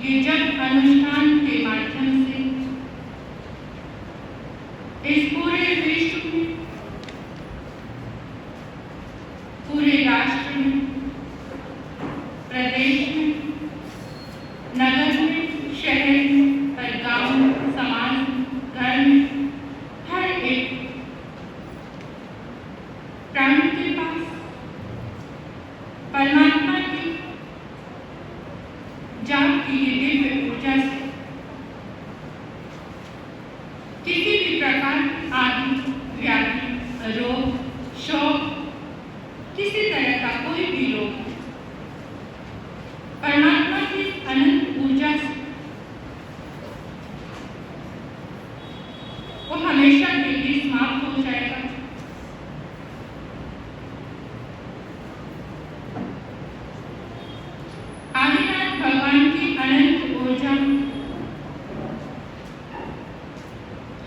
ये जप अनुष्ठान के माध्यम से इस पूरे विश्व में, पूरे राष्ट्र में, प्रदेश में, नगर में, शहर में, हर गांव में, समाज में, घर में, हर एक प्राणी के पास परमात्मा की जाप की ये दिव्य ऊर्जा से किसी भी प्रकार आदि व्याधि रोग शोक किसी तरह का कोई भी रोग परमात्मा की अनंत ऊर्जा से वो हमेशा के लिए समाप्त हो जाएगा। आदिनाथ भगवान की अनंत ऊर्जा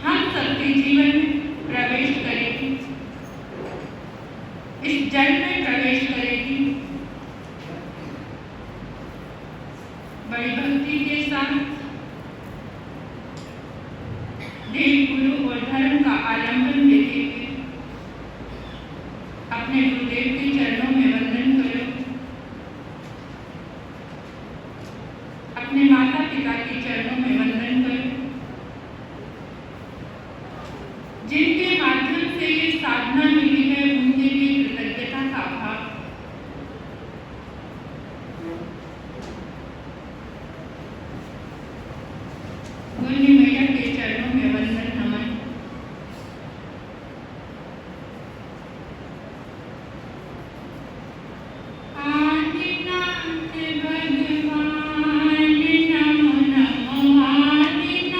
हम सबके जीवन में प्रवेश करेगी, इस जल में प्रवेश करेगी। बड़ी भक्ति के साथ देव गुरु और धर्म का आलंबन लेते हुए अपने गुरुदेव के चरणों में वंदन करो। अपने माता पिता के चरणों में वंदन करो, जिनके माध्यम से ये साधना मिली है उनके लिए कृतज्ञता का भाव। गुरु मैया के चरणों में वंदन नमन। आदिनाथ भगवान नमो नमो आदिनाथ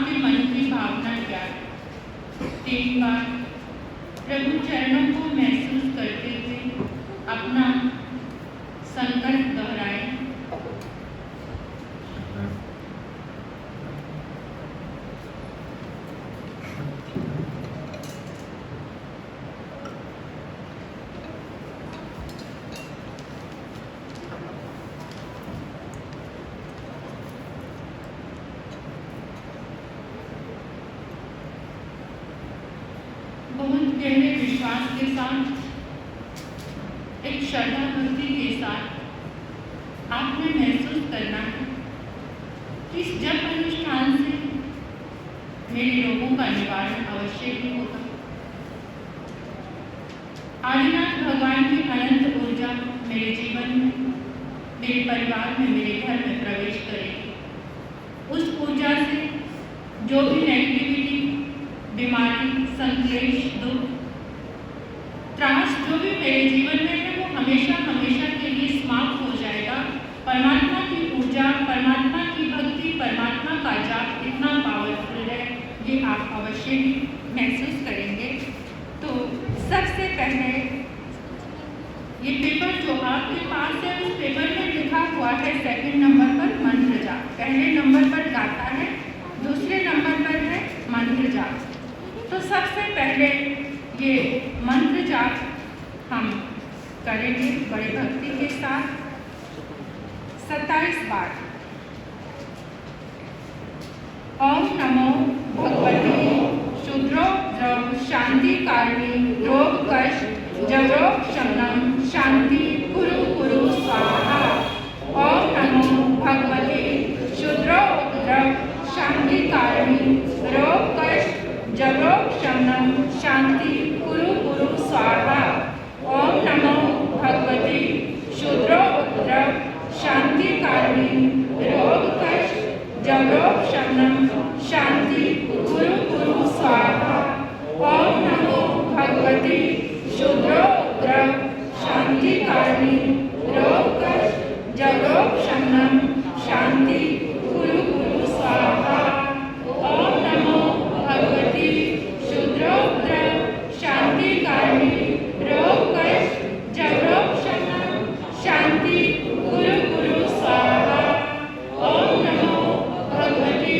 आपके मन की भावना क्या है? 3 बार प्रभु चरणों को महसूस करते हुए अपना संकल्प दोहराएं। बहुत गहरे विश्वास के साथ, एक श्रद्धा भक्ति के साथ आपने महसूस करना है कि इस जप अनुष्ठान से मेरे रोगों का निवारण अवश्य ही होगा। आदिनाथ भगवान की अनंत ऊर्जा मेरे जीवन में, मेरे परिवार में, मेरे घर में प्रवेश करेगी। उस ऊर्जा से जो भी नेगेटिविटी, बीमारी, संक्लेश, दुख, त्रास जो भी मेरे जीवन में है वो हमेशा हमेशा के लिए समाप्त हो जाएगा। परमात्मा की ऊर्जा, परमात्मा की भक्ति, परमात्मा का जाप इतना पावरफुल है, ये आप अवश्य ही महसूस करेंगे। तो सबसे पहले ये पेपर जो आपके पास है, उस पेपर में लिखा हुआ है 2nd नंबर पर मंत्र जाप। पहले नंबर पर गाथा है, दूसरे नंबर पर है मंत्र जाप। तो सबसे पहले ये मंत्र जाप हम करेंगे बड़े भक्ति के साथ 27 बार। ओम नमो भगवते शुद्रोद्रव शांति कारिणी रोग कष्ट जरोग शमनम शांति कुरु कुरु स्वाहा। ओम नमो भगवते शुद्रोद्रव शांति कारिणी रोग कष्ट जरोग शमनम शांति कुरु कुरु स्वाहा। ओम नमो भगवते शुद्रोद्रव शांति कारिणी रोग कष्ट जरोग शमनम शांति कुरु कुरु स्वाहा। ओम नमो भगवते शुद्रोद्रव शांति कारिणी रोग कष्ट जरोग शमनम शांति कुरु कुरु स्वाहा। ओम नमो भगवते शुद्रोद्रव शांति कारिणी रोग कष्ट जरोग शमनम शांति कुरु कुरु स्वाहा। ओम नमो भगवते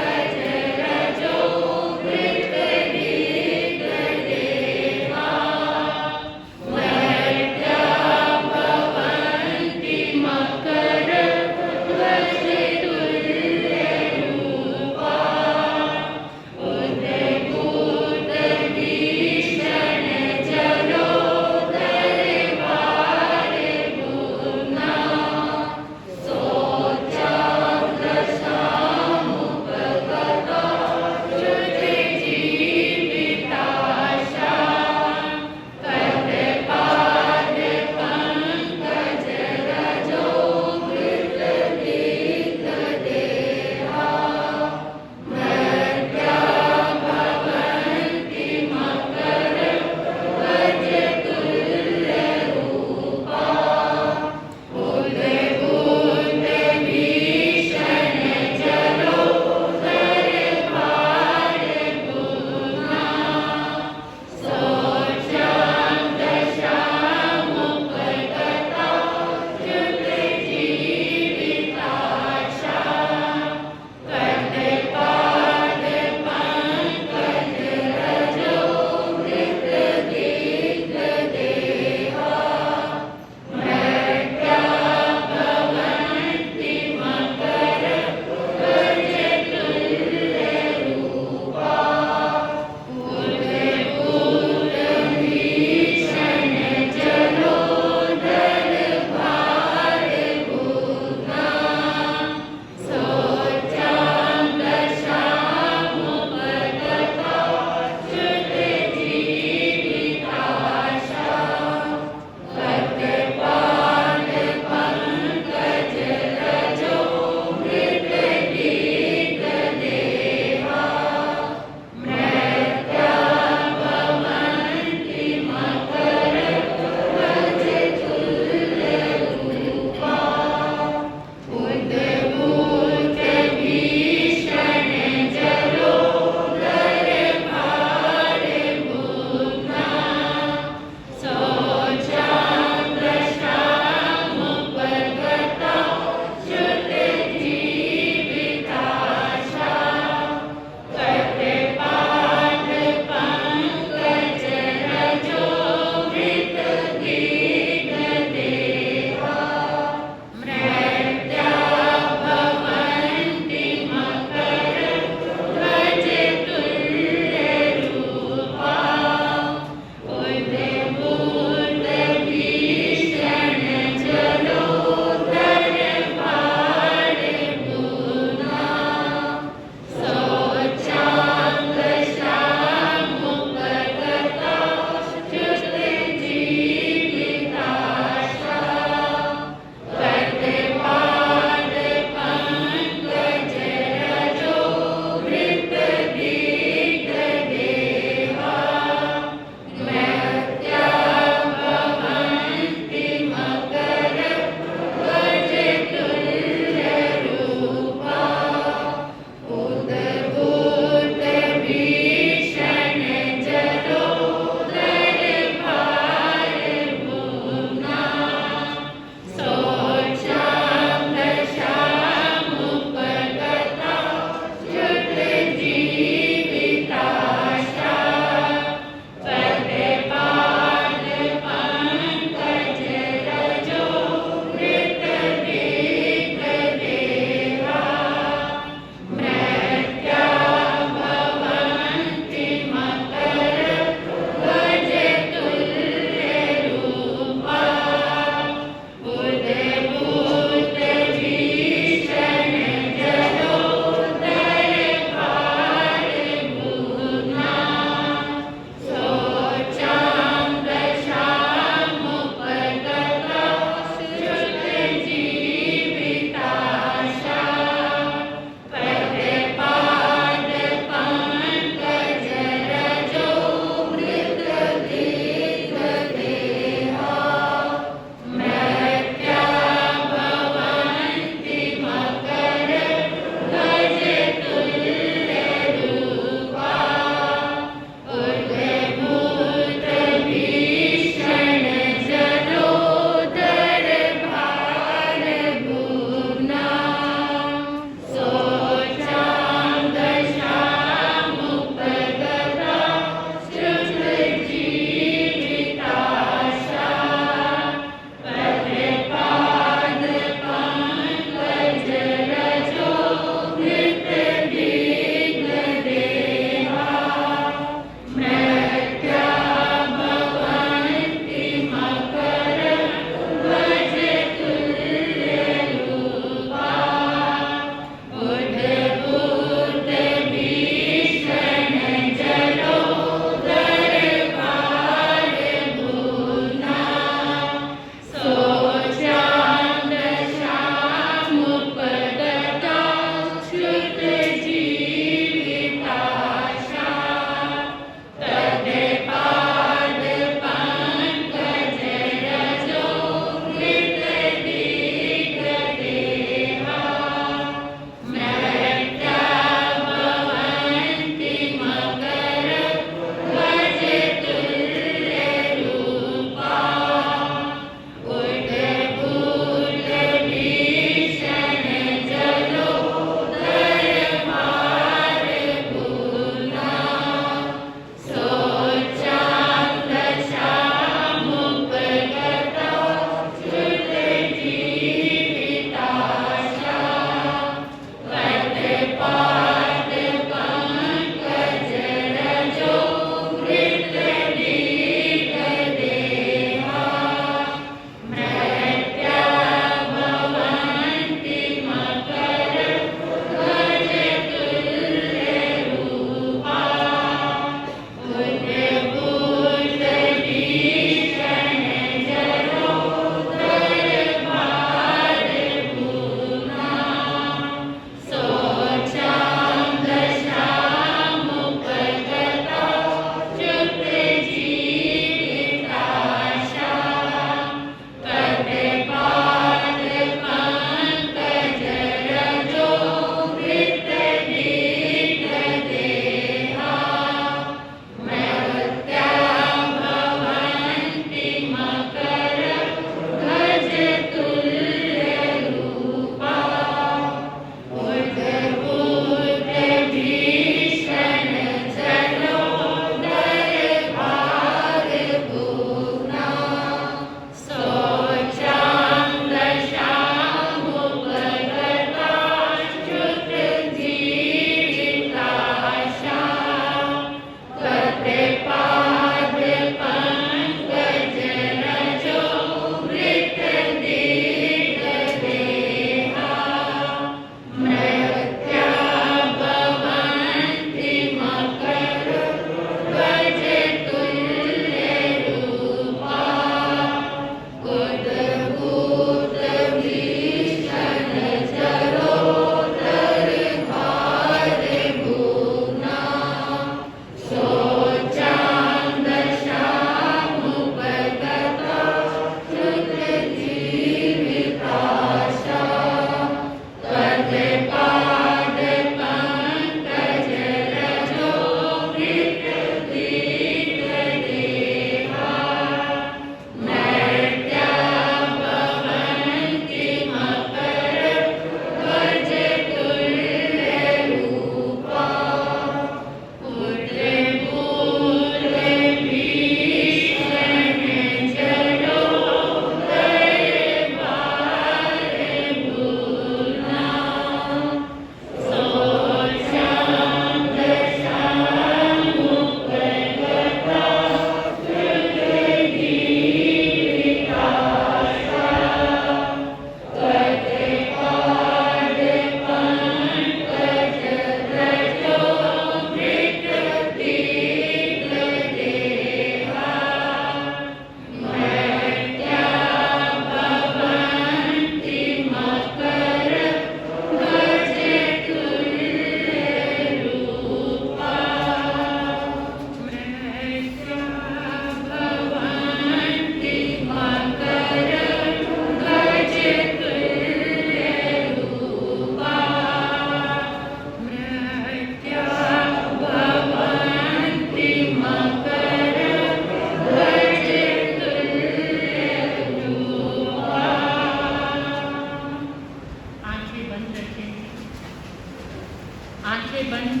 आंखें बंद,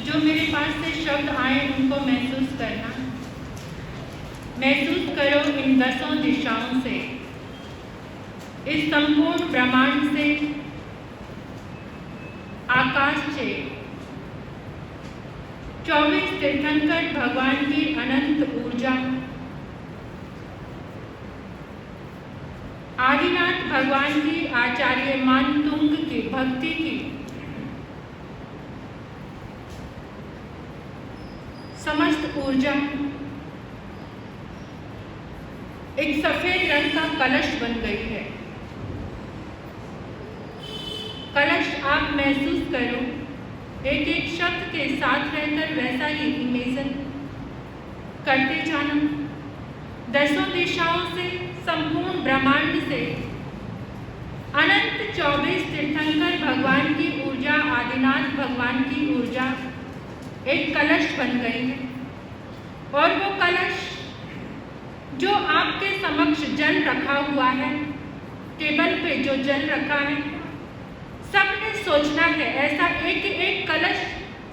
जो मेरे पास से शब्द आए उनको महसूस करना। महसूस करो इन 10 दिशाओं से, इस संपूर्ण ब्रह्मांड से, आकाश से 24 तीर्थंकर भगवान की अनंत ऊर्जा, आदिनाथ भगवान की आचार्य मानतुंग की भक्ति की समस्त ऊर्जा एक सफेद रंग का कलश बन गई है। कलश आप महसूस करो, एक एक शब्द के साथ रहकर वैसा ही इमेजिन करते जाना। 10 दिशाओं से, संपूर्ण ब्रह्मांड से अनंत 24 तीर्थंकर भगवान की ऊर्जा, आदिनाथ भगवान की ऊर्जा एक कलश बन गई है। और वो कलश जो आपके समक्ष जल रखा हुआ है, टेबल पे जो जल रखा है, सबने सोचना है ऐसा एक एक कलश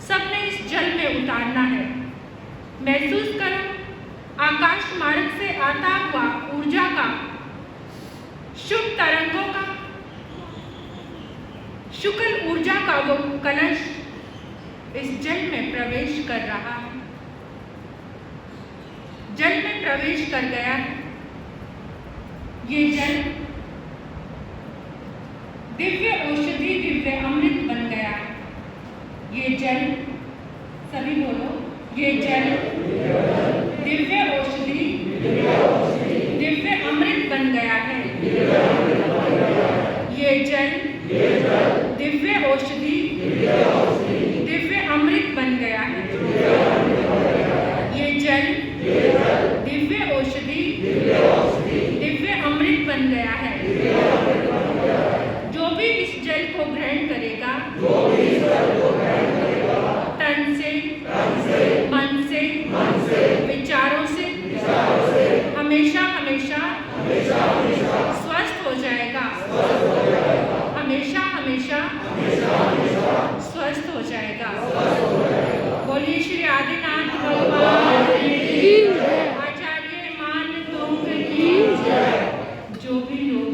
सबने इस जल में उतारना है। महसूस करो आकाश मार्ग से आता हुआ ऊर्जा का, शुभ तरंगों का, शुक्ल ऊर्जा का वो कलश इस जल में प्रवेश कर रहा है। जल में प्रवेश कर गया है। ये जल दिव्य औषधि, दिव्य अमृत बन गया है। ये जल, सभी बोलो, ये जल दिव्य औषधि, दिव्य अमृत बन गया है। ये जल दिव्य औषधि, दिव्य अमृत बन गया है। ये जल दिव्य औषधि, दिव्य अमृत बन गया है। जो भी इस जल को ग्रहण करेगा, तन से, मन से, विचारों से, हमेशा हमेशा स्वस्थ हो जाएगा। हमेशा हमेशा स्वस्थ हो जाएगा। बोलिए श्री आदिनाथ भगवान की, आचार्य मानतुंग की। जो भी लोग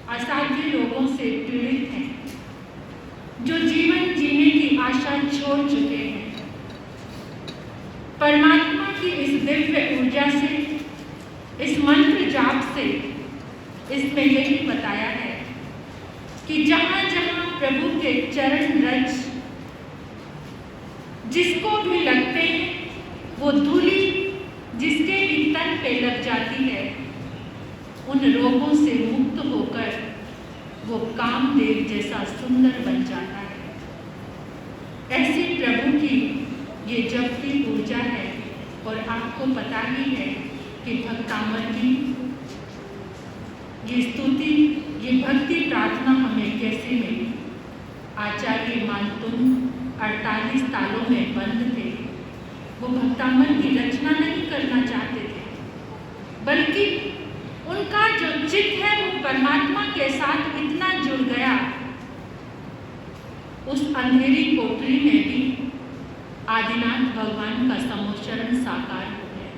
असाध्य रोगों से पीड़ित हैं, जो जीवन जीने की आशा छोड़ चुके हैं, परमात्मा की इस दिव्य ऊर्जा से, इस मंत्र जाप से, इसमें यही बताया है कि जहाँ जहाँ प्रभु के चरण रज जिसको भी लगते हैं, वो धूली जिसके भी तन पे लग जाती है, उन रोगों से मुक्त होकर वो कामदेव जैसा सुंदर बन जाता है। ऐसी प्रभु की ये जप की ऊर्जा है। और आपको पता ही है कि भक्तामर की ये स्तुति, ये भक्ति प्रार्थना हमें कैसे मिली। आचार्य मानतुंग 48 तालों में बंद थे। वो भक्तामर की रचना नहीं करना चाहते थे, बल्कि उनका जो चित्त है वो परमात्मा के साथ इतना जुड़ गया, उस अंधेरी कोठरी में भी आदिनाथ भगवान का समुच्चरण साकार हो गया।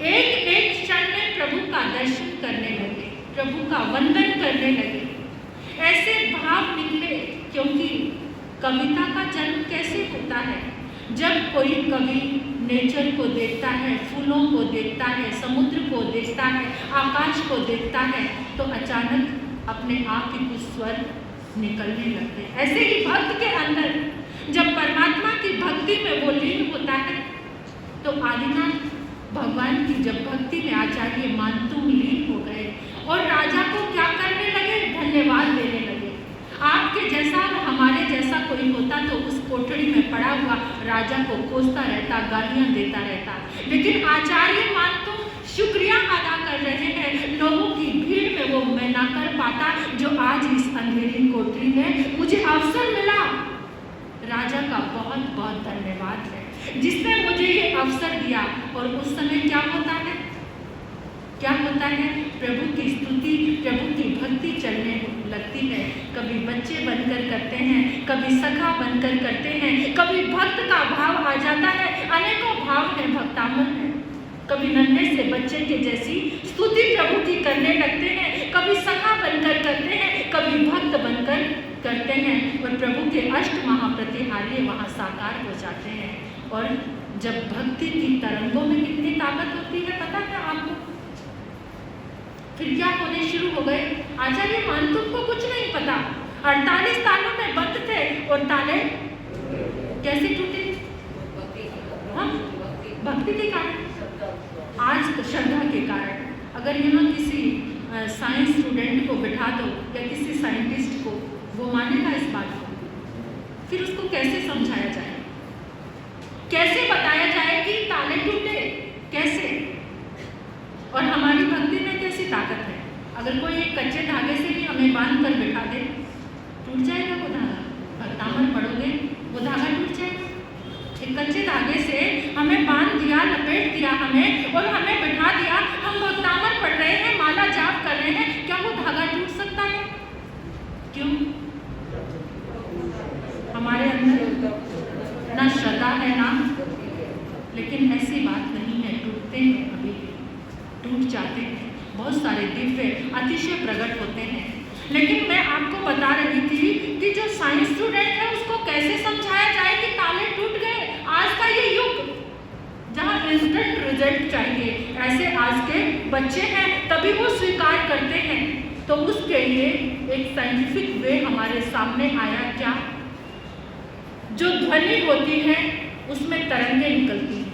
एक एक क्षण में प्रभु का दर्शन करने लगे, प्रभु का वंदन करने लगे। ऐसे भाव निकले, क्योंकि कविता का जन्म कैसे होता है? जब कोई कवि नेचर को देखता है, फूलों को देखता है, समुद्र को देखता है, आकाश को देखता है, तो अचानक अपने आप ही कुछ स्वर निकलने लगते हैं। ऐसे ही भक्त के अंदर जब परमात्मा की भक्ति में वो लीन होता है, तो आदिनाथ भगवान की जब भक्ति में आचार्य मानतुंग लीन हो गए और राजा को क्या करने लगे? धन्यवाद देने लगे। आपके जैसा और हमारे जैसा कोई होता तो उस कोठरी में पड़ा हुआ राजा को कोसता रहता, गालियां देता रहता। लेकिन आचार्य मानतुंग शुक्रिया अदा कर रहे हैं। लोगों की भीड़ में वो मैं ना कर पाता जो आज इस अंधेरी कोठरी में मुझे अवसर मिला। राजा का बहुत बहुत धन्यवाद है जिसने मुझे ये अवसर दिया। और उस समय क्या होता है? क्या होता है? प्रभु की स्तुति, प्रभु की भक्ति चलने लगती है। कभी कभी बच्चे बनकर करते हैं, कभी सखा बनकर करते हैं, कभी भक्त का भाव आ जाता है। अनेकों भाव हैं भक्तामन में। कभी नन्हे से बच्चे के जैसी स्तुति प्रभु की करने लगते हैं, कभी सखा बनकर करते हैं, कभी भक्त बनकर करते हैं और प्रभु के अष्ट महाप्रतिहार्य वहाँ साकार हो जाते हैं। और जब भक्ति की तरंगों में कितनी ताकत होती है पता है आपको? फिर क्या होने शुरू हो गए? आचार्य मानतुक को कुछ नहीं पता। 48 तालों में बंद थे और ताले कैसे टूटे? हाँ, भक्ति के कारण, आज श्रद्धा के कारण। अगर किसी साइंस स्टूडेंट को बिठा दो या किसी साइंटिस्ट को, वो मानेगा इस बात को? फिर उसको कैसे समझाया जाए, कैसे बताया जाए कि ताले टूटे? कैसे? और हमारी भक्ति में कैसी ताकत है? अगर कोई एक कच्चे धागे से भी हमें बांध कर बिठा दे, टूट जाएगा वो धागा। भक्तामन पढ़ोगे वो धागा टूट जाएगा। एक कच्चे धागे से हमें बांध दिया, लपेट दिया हमें और हमें बिठा दिया, हम भक्तामन पढ़ रहे हैं, माला जाप कर रहे हैं, क्या वो धागा टूट सकता है? क्यों? हमारे अंदर ना श्रद्धा है ना। लेकिन ऐसी बात नहीं है, टूटते हैं, अभी टूट जाते हैं। बहुत सारे दिव्य अतिशय प्रकट होते हैं। लेकिन मैं आपको बता रही थी कि जो साइंस स्टूडेंट है उसको कैसे समझाया जाए कि ताले टूट गए। आज का ये युग जहाँ इंस्टेंट रिजल्ट चाहिए, ऐसे आज के बच्चे हैं, तभी वो स्वीकार करते हैं। तो उसके लिए एक साइंटिफिक वे हमारे सामने आया। क्या? जो ध्वनि होती है उसमें तरंगे निकलती हैं।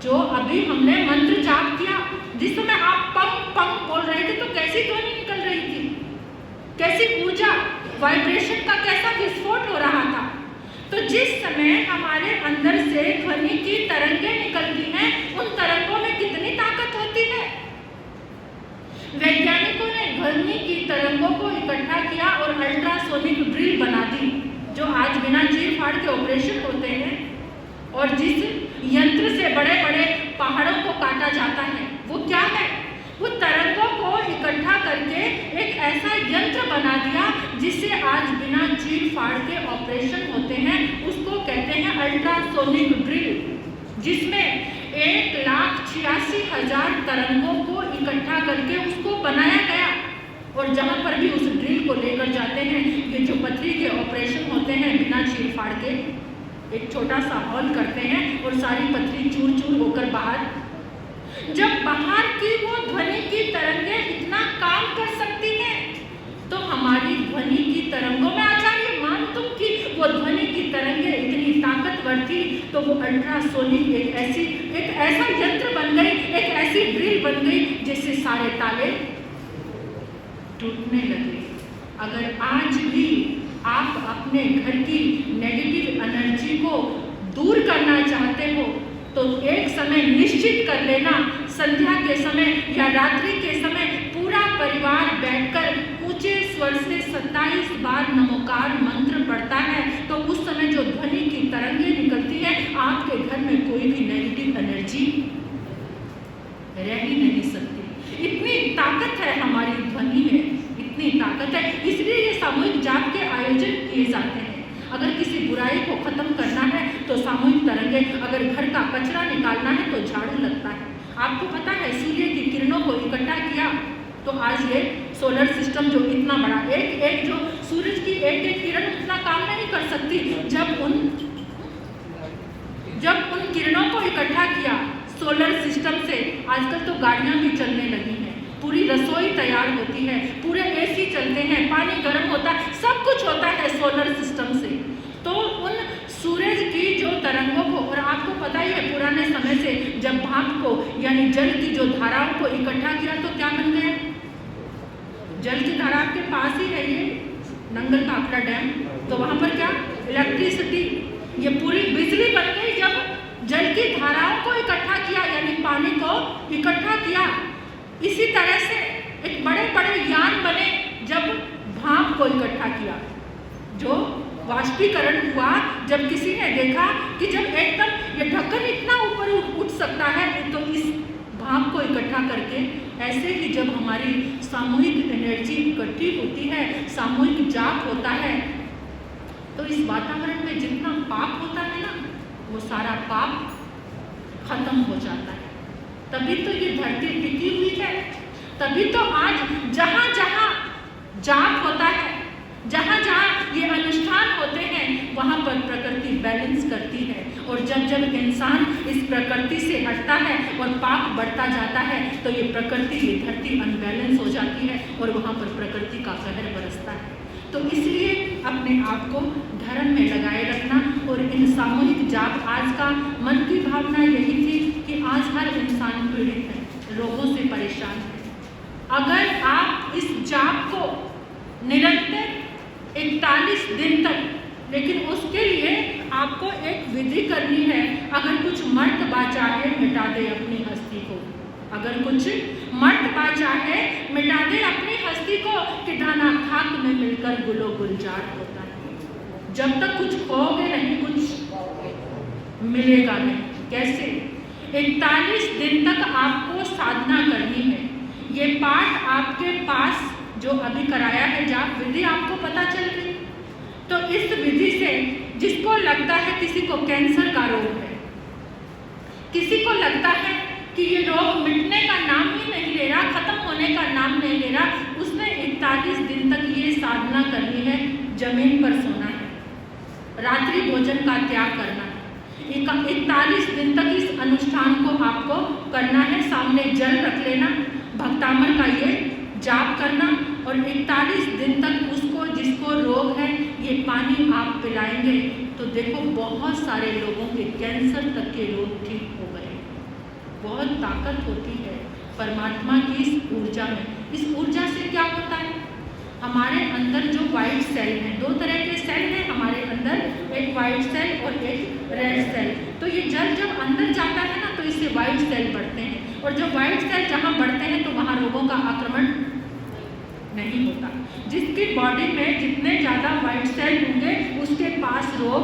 जो अभी हमने मंत्र जाप किया, जिस समय आप पंग पंग बोल रहे थे तो कैसी ध्वनि निकल रही थी, कैसी ऊर्जा, वाइब्रेशन का कैसा विस्फोट हो रहा था। तो जिस समय हमारे अंदर से ध्वनि की तरंगे निकलती हैं, उन तरंगों में कितनी ताकत होती है। वैज्ञानिकों ने ध्वनि की तरंगों को इकट्ठा किया और अल्ट्रासोनिक ड्रिल बना दी, जो आज बिना चीर फाड़ के ऑपरेशन होते हैं। और जिस यंत्र से बड़े बड़े पहाड़ों को काटा जाता है, वो क्या है? वो तरंगों को इकट्ठा करके एक ऐसा यंत्र बना दिया जिससे आज बिना चीर फाड़ के ऑपरेशन होते हैं। उसको कहते हैं अल्ट्रासोनिक ड्रिल, जिसमें 1,86,000 तरंगों को इकट्ठा करके उसको बनाया गया। और जहाँ पर भी उस ड्रिल को लेकर जाते हैं, ये जो पथरी के ऑपरेशन होते हैं बिना चीर फाड़ के, एक छोटा सा हॉल करते हैं और सारी पथरी चूर चूर होकर बाहर। जब बाहर की वो ध्वनि की तरंगे इतना काम कर सकती हैं, तो हमारी ध्वनि की तरंगों में आचार्य मानतुक की वो ध्वनि की तरंगे इतनी ताकतवर थी, तो वो अल्ट्रासोनिक एक ऐसा यंत्र बन गई, एक ऐसी ड्रिल बन गई जिससे सारे ताले टूटने लगे। अगर आज भी आप अपने घर की नेगेटिव एनर्जी को दूर करना चाहते हो, तो एक समय निश्चित कर लेना, संध्या के समय या रात्रि के समय पूरा परिवार बैठकर ऊंचे स्वर से 27 बार नमोकार मंत्र पढ़ता है। तो उस समय जो ध्वनि की तरंगे निकलती है, आपके घर में कोई भी नेगेटिव एनर्जी रह ही नहीं सकती। इतनी ताकत है हमारी ध्वनि में, इतनी ताकत है। इसलिए ये सामूहिक जाप के आयोजन किए जाते हैं। अगर किसी बुराई को खत्म करना है तो सामूहिक तरंगे, अगर घर का कचरा निकालना है तो झाड़ू लगता है। आपको पता है सूर्य की किरणों को इकट्ठा किया तो आज ये सोलर सिस्टम जो इतना बड़ा, एक जो सूरज की एक किरण उतना काम नहीं कर सकती। जब उन किरणों को इकट्ठा किया सोलर सिस्टम से, आजकल तो गाड़ियां भी चलने लगी हैं, पूरी रसोई तैयार होती है, पूरे एसी चलते हैं, पानी गर्म होता है, सब कुछ होता है सोलर सिस्टम से। तो उन सूरज की जो तरंगों को, और आपको पता ही है पुराने समय से जब भाप को यानी जल की जो धाराओं को इकट्ठा किया तो क्या बन गया? जल की धारा आपके पास ही है ये नंगल काकड़ा डैम, तो वहाँ पर क्या इलेक्ट्रिसिटी, ये पूरी बिजली बन गई जब जल की धाराओं को इकट्ठा किया यानी पानी को इकट्ठा किया। इसी तरह से एक बड़े बड़े यान बने जब भाप को इकट्ठा किया, जो वाष्पीकरण हुआ, जब किसी ने देखा कि जब एकदम ये ढक्कन इतना ऊपर उठ सकता है, तो इस भाप को इकट्ठा करके ऐसे ही जब हमारी सामूहिक एनर्जी इकट्ठी होती है, सामूहिक जाप होता है, तो इस वातावरण में जितना पाप होता है ना, वो सारा पाप खत्म हो जाता है। तभी तो ये धरती टिकी हुई है, तभी तो आज जहाँ जहाँ जाप होता है, जहाँ जहाँ ये अनुष्ठान होते हैं, वहाँ पर प्रकृति बैलेंस करती है। और जब जब इंसान इस प्रकृति से हटता है और पाप बढ़ता जाता है, तो ये प्रकृति, ये धरती अनबैलेंस हो जाती है और वहाँ पर प्रकृति का कहर बरसता है। तो इसलिए अपने आप को धर्म में लगाए रखना। और इन सामूहिक जाप, आज का मन की भावना यही थी कि आज हर इंसान पीड़ित है, रोगों से परेशान है। अगर आप इस जाप को निरंतर 41 दिन तक, लेकिन उसके लिए आपको एक विधि करनी है। अगर कुछ मर्तबा चाहे मिटा दे अपनी हस्ती को, अगर कुछ मर्तबा चाहे मिटा दे अपनी हस्ती को, कि दाना खाक में मिलकर गुलो गुलजार होता है। जब तक कुछ खोगे नहीं, कुछ मिलेगा नहीं। कैसे? 41 दिन तक आपको साधना करनी है। ये पाठ आपके पास जो अभी कराया है जाप विधि, आपको पता चल गई। तो इस विधि से जिसको लगता है किसी को कैंसर का रोग है, किसी को लगता है कि ये रोग मिटने का नाम ही नहीं ले रहा, खत्म होने का नाम नहीं ले रहा, उसने 41 दिन तक ये साधना करनी है। जमीन पर सोना है, रात्रि भोजन का त्याग करना है। 41 दिन तक इस अनुष्ठान को आपको करना है। सामने जल रख लेना, भक्तामर का ये जाप करना, और 41 दिन तक उसको, जिसको रोग है, ये पानी आप पिलाएंगे तो देखो बहुत सारे लोगों के कैंसर तक के रोग ठीक हो गए। बहुत ताकत होती है परमात्मा की इस ऊर्जा में। इस ऊर्जा से क्या होता है, हमारे अंदर जो वाइट सेल हैं, 2 तरह के सेल हैं हमारे अंदर, एक वाइट सेल और एक रेड सेल। तो ये जल जब अंदर जाता है ना, तो इससे वाइट सेल बढ़ते हैं, और जब वाइट सेल जहाँ बढ़ते हैं तो वहाँ रोगों का आक्रमण नहीं होता। जिसकी बॉडी में जितने ज़्यादा वाइट सेल होंगे, उसके पास रोग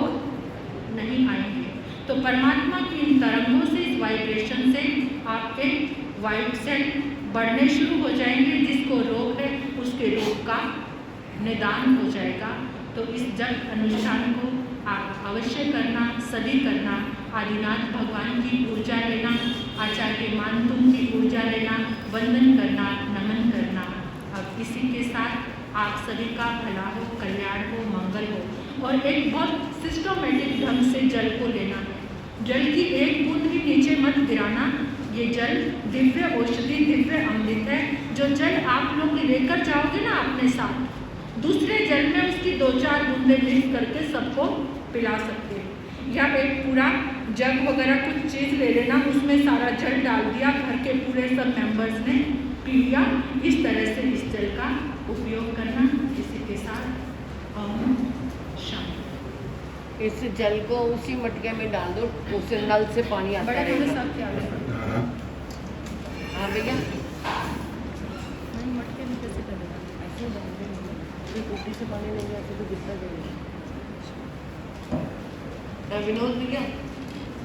नहीं आएंगे। तो परमात्मा की इन तरंगों से, इस वाइब्रेशन से आपके वाइट सेल बढ़ने शुरू हो जाएंगे। जिसको रोग है उसके रोग का निदान हो जाएगा। तो इस जल अनुष्ठान को आप अवश्य करना, सभी करना। आदिनाथ भगवान की ऊर्जा लेना, आचार्य मानतुम की ऊर्जा लेना, वंदन करना, नमन करना। अब इसी के साथ आप सभी का भला हो, कल्याण हो, मंगल हो। और एक बहुत सिस्टमेटिक ढंग से जल को लेना है। जल की एक बूंद भी नीचे मत गिराना। ये जल दिव्य औषधि, दिव्य अमृत है। जो जल आप लोग लेकर जाओगे ना अपने साथ, दूसरे जल में उसकी 2-4 बूंदें मिक्स करके सबको पिला सकते हैं। या एक पूरा जग वगैरह कुछ चीज़ ले लेना, उसमें सारा जल डाल दिया, घर के पूरे सब मेंबर्स ने पी लिया। इस तरह से इस जल का उपयोग करना। इसी के साथ ओम शांति। इस जल को उसी मटके में डाल दो, उसे नल से पानी आता बड़े रहेगा। सब क्या हाँ भैया, नहीं मटके में कैसे करेगा? ऐसे डाल दो, टूटी से पानी नहीं आता तो गिरता जाएगा। विनोद भैया